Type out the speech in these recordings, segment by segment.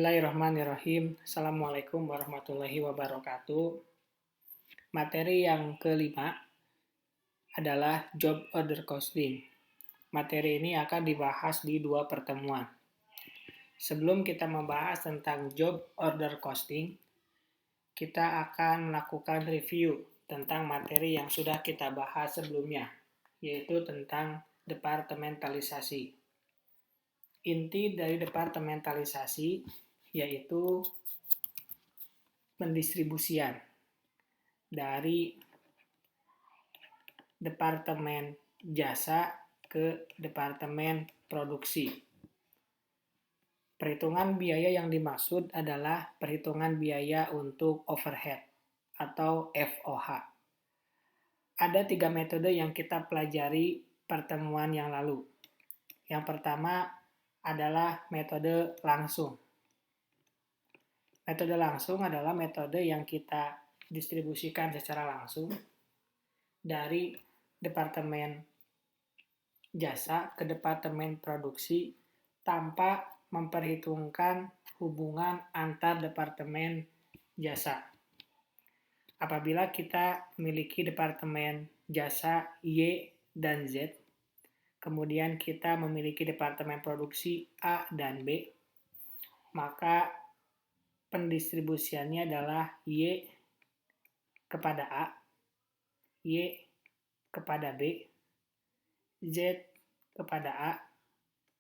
Bismillahirrahmanirrahim. Assalamualaikum warahmatullahi wabarakatuh. Materi yang kelima adalah job order costing. Materi ini akan dibahas di dua pertemuan. Sebelum kita membahas tentang job order costing, kita akan melakukan review tentang materi yang sudah kita bahas sebelumnya, yaitu tentang departementalisasi. Inti dari departementalisasi yaitu pendistribusian dari departemen jasa ke departemen produksi. Perhitungan biaya yang dimaksud adalah perhitungan biaya untuk overhead atau FOH. Ada 3 metode yang kita pelajari pertemuan yang lalu. Yang pertama adalah metode langsung. Metode langsung adalah metode yang kita distribusikan secara langsung dari departemen jasa ke departemen produksi tanpa memperhitungkan hubungan antar departemen jasa. Apabila kita memiliki departemen jasa Y dan Z, kemudian kita memiliki departemen produksi A dan B, maka pendistribusiannya adalah Y kepada A, Y kepada B, Z kepada A,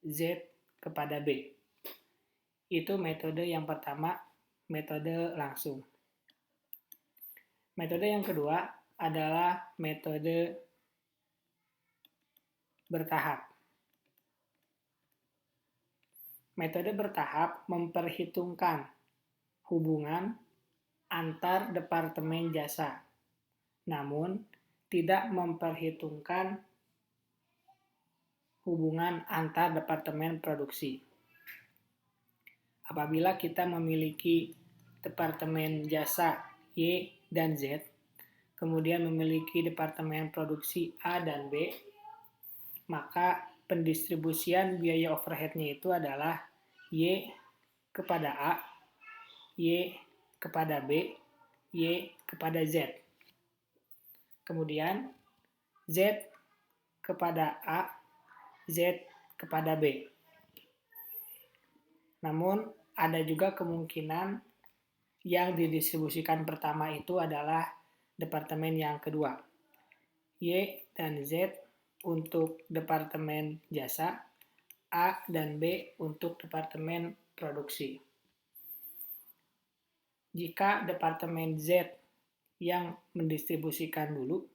Z kepada B. Itu metode yang pertama, metode langsung. Metode yang kedua adalah metode bertahap. Metode bertahap memperhitungkan hubungan antar departemen jasa, namun tidak memperhitungkan hubungan antar departemen produksi. Apabila kita memiliki departemen jasa Y dan Z, kemudian memiliki departemen produksi A dan B, maka pendistribusian biaya overhead-nya itu adalah Y kepada A, Y kepada B, Y kepada Z. Kemudian Z kepada A, Z kepada B. Namun ada juga kemungkinan yang didistribusikan pertama itu adalah departemen yang kedua. Y dan Z untuk departemen jasa, A dan B untuk departemen produksi. Jika departemen Z yang mendistribusikan dulu,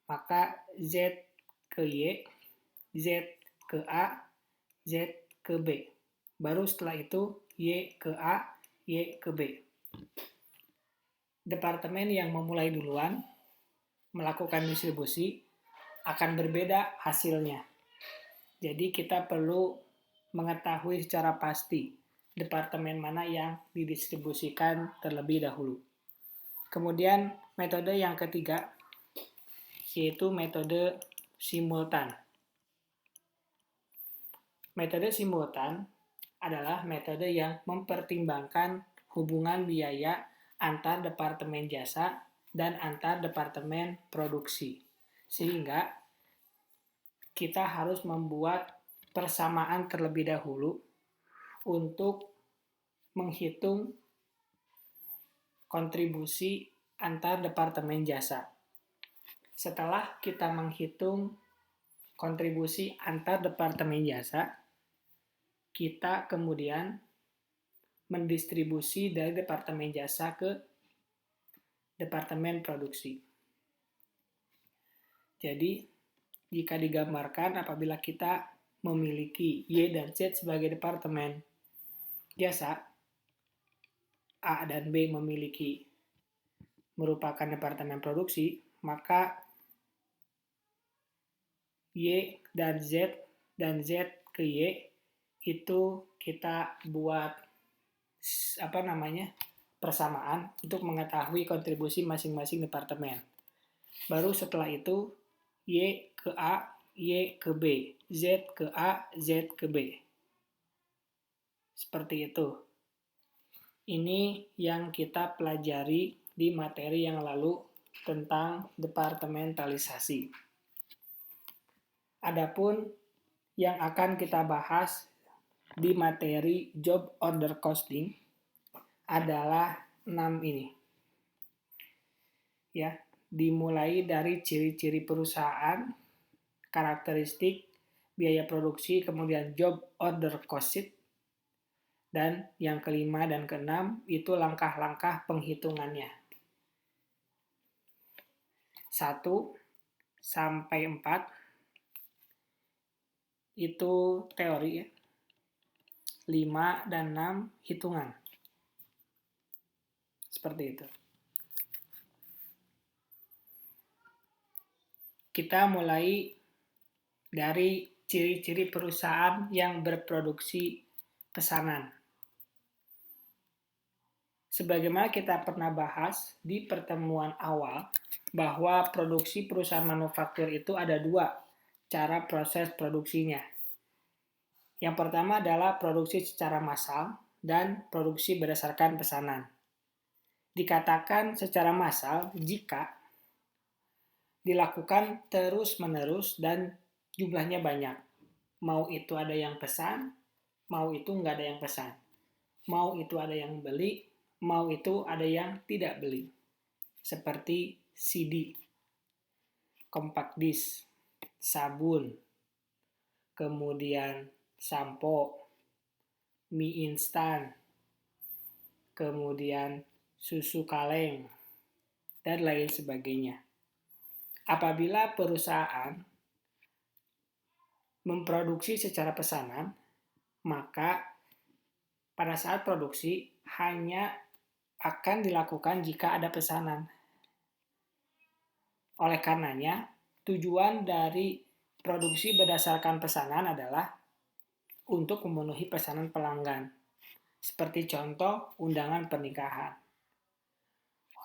maka Z ke Y, Z ke A, Z ke B. Baru setelah itu Y ke A, Y ke B. Departemen yang memulai duluan melakukan distribusi akan berbeda hasilnya. Jadi kita perlu mengetahui secara pasti departemen mana yang didistribusikan terlebih dahulu. Kemudian metode yang ketiga yaitu metode simultan. Metode simultan adalah metode yang mempertimbangkan hubungan biaya antar departemen jasa dan antar departemen produksi. Sehingga kita harus membuat persamaan terlebih dahulu untuk menghitung kontribusi antar departemen jasa. Setelah kita menghitung kontribusi antar departemen jasa, kita kemudian mendistribusi dari departemen jasa ke departemen produksi. Jadi, jika digambarkan apabila kita memiliki Y dan Z sebagai departemen jasa, A dan B merupakan departemen produksi, maka Y dan Z ke Y itu kita buat persamaan untuk mengetahui kontribusi masing-masing departemen. Baru setelah itu Y ke A, Y ke B, Z ke A, Z ke B. Seperti itu. Ini yang kita pelajari di materi yang lalu tentang departementalisasi. Adapun yang akan kita bahas di materi job order costing adalah 6 ini. Ya, dimulai dari ciri-ciri perusahaan, karakteristik, biaya produksi, kemudian job order cost sheet, dan yang kelima dan keenam itu langkah-langkah penghitungannya. 1 sampai 4 itu teori ya. 5 dan 6 hitungan. Seperti itu. Kita mulai dari ciri-ciri perusahaan yang berproduksi pesanan. Sebagaimana kita pernah bahas di pertemuan awal, bahwa produksi perusahaan manufaktur itu ada 2 cara proses produksinya. Yang pertama adalah produksi secara massal dan produksi berdasarkan pesanan. Dikatakan secara massal jika dilakukan terus-menerus dan jumlahnya banyak. Mau itu ada yang pesan, mau itu nggak ada yang pesan. Mau itu ada yang beli, mau itu ada yang tidak beli. Seperti CD, compact disc, sabun, kemudian sampo, mie instan, kemudian susu kaleng, dan lain sebagainya. Apabila perusahaan memproduksi secara pesanan, maka pada saat produksi hanya akan dilakukan jika ada pesanan. Oleh karenanya, tujuan dari produksi berdasarkan pesanan adalah untuk memenuhi pesanan pelanggan. Seperti contoh undangan pernikahan.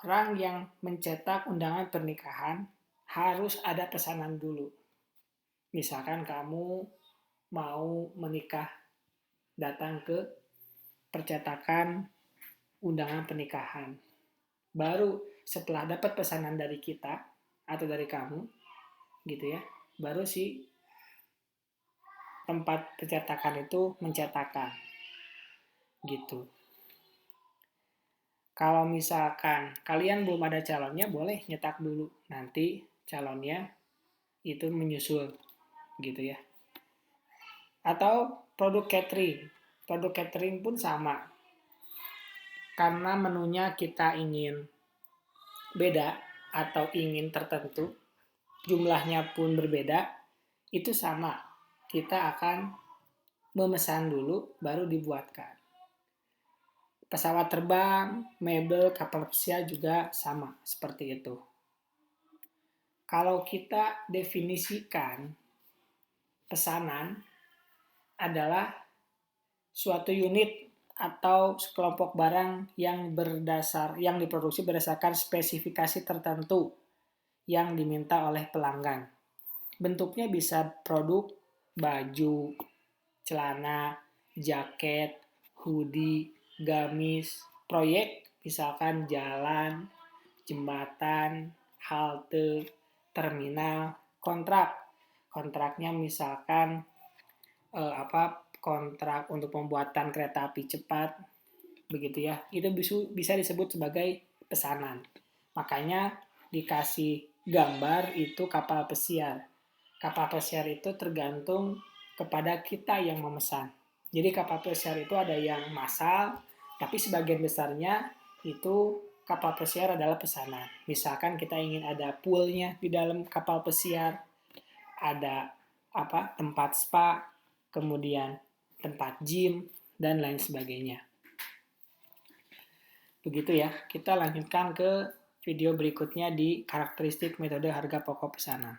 Orang yang mencetak undangan pernikahan harus ada pesanan dulu. Misalkan kamu mau menikah, datang ke percetakan undangan pernikahan. Baru setelah dapat pesanan dari kita atau dari kamu, gitu ya, baru si tempat percetakan itu mencetakkan, gitu. Kalau misalkan kalian belum ada calonnya, boleh nyetak dulu. Nanti calonnya itu menyusul, gitu ya. Atau produk catering. Produk catering pun sama. Karena menunya kita ingin beda atau ingin tertentu, jumlahnya pun berbeda, itu sama. Kita akan memesan dulu, baru dibuatkan. Pesawat terbang, mebel, kapal pesiar juga sama, seperti itu. Kalau kita definisikan pesanan adalah suatu unit atau sekelompok barang yang diproduksi berdasarkan spesifikasi tertentu yang diminta oleh pelanggan. Bentuknya bisa produk baju, celana, jaket, hoodie, gamis, proyek misalkan jalan, jembatan, halte, terminal, kontraknya misalkan kontrak untuk pembuatan kereta api cepat, begitu ya, itu bisa disebut sebagai pesanan. Makanya dikasih gambar itu kapal pesiar. Kapal pesiar itu tergantung kepada kita yang memesan. Jadi kapal pesiar itu ada yang massal, tapi sebagian besarnya itu kapal pesiar adalah pesanan. Misalkan kita ingin ada poolnya di dalam kapal pesiar, ada tempat spa, kemudian tempat gym, dan lain sebagainya. Begitu ya, kita lanjutkan ke video berikutnya di karakteristik metode harga pokok pesanan.